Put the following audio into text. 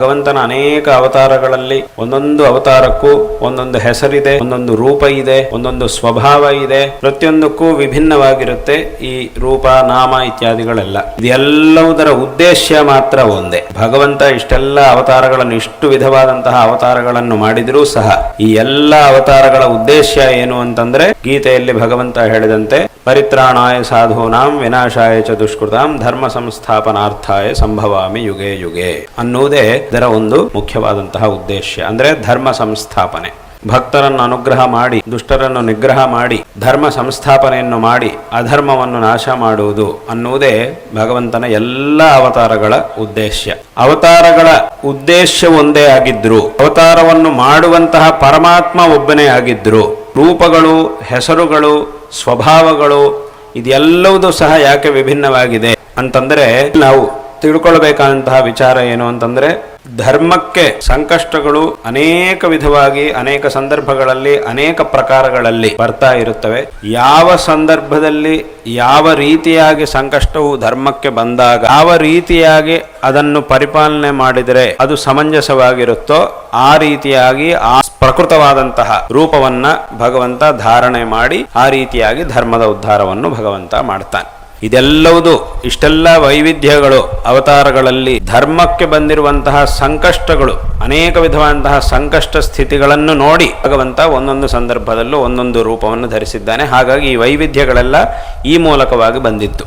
ಭಗವಂತನ ಅನೇಕ ಅವತಾರಗಳಲ್ಲಿ ಒಂದೊಂದು ಅವತಾರಕ್ಕೂ ಒಂದೊಂದು ಹೆಸರಿದೆ, ಒಂದೊಂದು ರೂಪ ಇದೆ, ಒಂದೊಂದು ಸ್ವಭಾವ ಇದೆ. ಪ್ರತಿಯೊಂದಕ್ಕೂ ವಿಭಿನ್ನವಾಗಿರುತ್ತೆ ಈ ರೂಪ, ನಾಮ ಇತ್ಯಾದಿಗಳೆಲ್ಲ. ಇದೆಲ್ಲವುದರ ಉದ್ದೇಶ ಮಾತ್ರ ಒಂದೇ. ಭಗವಂತ ಇಷ್ಟೆಲ್ಲ ಅವತಾರಗಳನ್ನು, ಇಷ್ಟು ವಿಧವಾದಂತಹ ಅವತಾರಗಳನ್ನು ಮಾಡಿದರೂ ಸಹ ಈ ಎಲ್ಲ ಅವತಾರಗಳ ಉದ್ದೇಶ ಏನು ಅಂತಂದ್ರೆ, ಗೀತೆಯಲ್ಲಿ ಭಗವಂತ ಹೇಳಿದಂತೆ ಪರಿತ್ರಾಣಾಯ ಸಾಧೂನಾಂ ವಿನಾಶಾಯ ಚ ದುಷ್ಕೃತಾಂ ಧರ್ಮ ಸಂಸ್ಥಾಪನಾರ್ಥಾಯ ಸಂಭವಾಮಿ ಯುಗೆ ಯುಗೆ ಅನ್ನುವುದೇ ಇದರ ಒಂದು ಮುಖ್ಯವಾದಂತಹ ಉದ್ದೇಶ. ಅಂದ್ರೆ ಧರ್ಮ ಸಂಸ್ಥಾಪನೆ, ಭಕ್ತರನ್ನು ಅನುಗ್ರಹ ಮಾಡಿ ದುಷ್ಟರನ್ನು ನಿಗ್ರಹ ಮಾಡಿ ಧರ್ಮ ಸಂಸ್ಥಾಪನೆಯನ್ನು ಮಾಡಿ ಅಧರ್ಮವನ್ನು ನಾಶ ಮಾಡುವುದು ಅನ್ನುವುದೇ ಭಗವಂತನ ಎಲ್ಲ ಅವತಾರಗಳ ಉದ್ದೇಶ. ಅವತಾರಗಳ ಉದ್ದೇಶ ಒಂದೇ ಆಗಿದ್ರು, ಅವತಾರವನ್ನು ಮಾಡುವಂತಹ ಪರಮಾತ್ಮ ಒಬ್ಬನೇ ಆಗಿದ್ರು, ರೂಪಗಳು, ಹೆಸರುಗಳು, ಸ್ವಭಾವಗಳು ಇದೆಲ್ಲವೂ ಸಹ ಯಾಕೆ ವಿಭಿನ್ನವಾಗಿದೆ ಅಂತಂದ್ರೆ, ನಾವು ತಿಳ್ಕೊಳ್ಬೇಕಾದಂತಹ ವಿಚಾರ ಏನು ಅಂತಂದ್ರೆ, ಧರ್ಮಕ್ಕೆ ಸಂಕಷ್ಟಗಳು ಅನೇಕ ವಿಧವಾಗಿ, ಅನೇಕ ಸಂದರ್ಭಗಳಲ್ಲಿ, ಅನೇಕ ಪ್ರಕಾರಗಳಲ್ಲಿ ಬರ್ತಾ ಇರುತ್ತವೆ. ಯಾವ ಸಂದರ್ಭದಲ್ಲಿ ಯಾವ ರೀತಿಯಾಗಿ ಸಂಕಷ್ಟವು ಧರ್ಮಕ್ಕೆ ಬಂದಾಗ ಯಾವ ರೀತಿಯಾಗಿ ಅದನ್ನು ಪರಿಪಾಲನೆ ಮಾಡಿದರೆ ಅದು ಸಮಂಜಸವಾಗಿರುತ್ತೋ ಆ ರೀತಿಯಾಗಿ ಆ ಪ್ರಕೃತವಾದಂತಹ ರೂಪವನ್ನ ಭಗವಂತ ಧಾರಣೆ ಮಾಡಿ ಆ ರೀತಿಯಾಗಿ ಧರ್ಮದ ಉದ್ಧಾರವನ್ನು ಭಗವಂತ ಮಾಡ್ತಾನೆ. ಇದೆಲ್ಲವುದು, ಇಷ್ಟೆಲ್ಲ ವೈವಿಧ್ಯಗಳು ಅವತಾರಗಳಲ್ಲಿ ಧರ್ಮಕ್ಕೆ ಬಂದಿರುವಂತಹ ಸಂಕಷ್ಟಗಳು, ಅನೇಕ ವಿಧವಾದಂತಹ ಸಂಕಷ್ಟ ಸ್ಥಿತಿಗಳನ್ನು ನೋಡಿ ಭಗವಂತ ಒಂದೊಂದು ಸಂದರ್ಭದಲ್ಲೂ ಒಂದೊಂದು ರೂಪವನ್ನು ಧರಿಸಿದ್ದಾನೆ. ಹಾಗಾಗಿ ಈ ವೈವಿಧ್ಯಗಳೆಲ್ಲ ಈ ಮೂಲಕವಾಗಿ ಬಂದಿತ್ತು.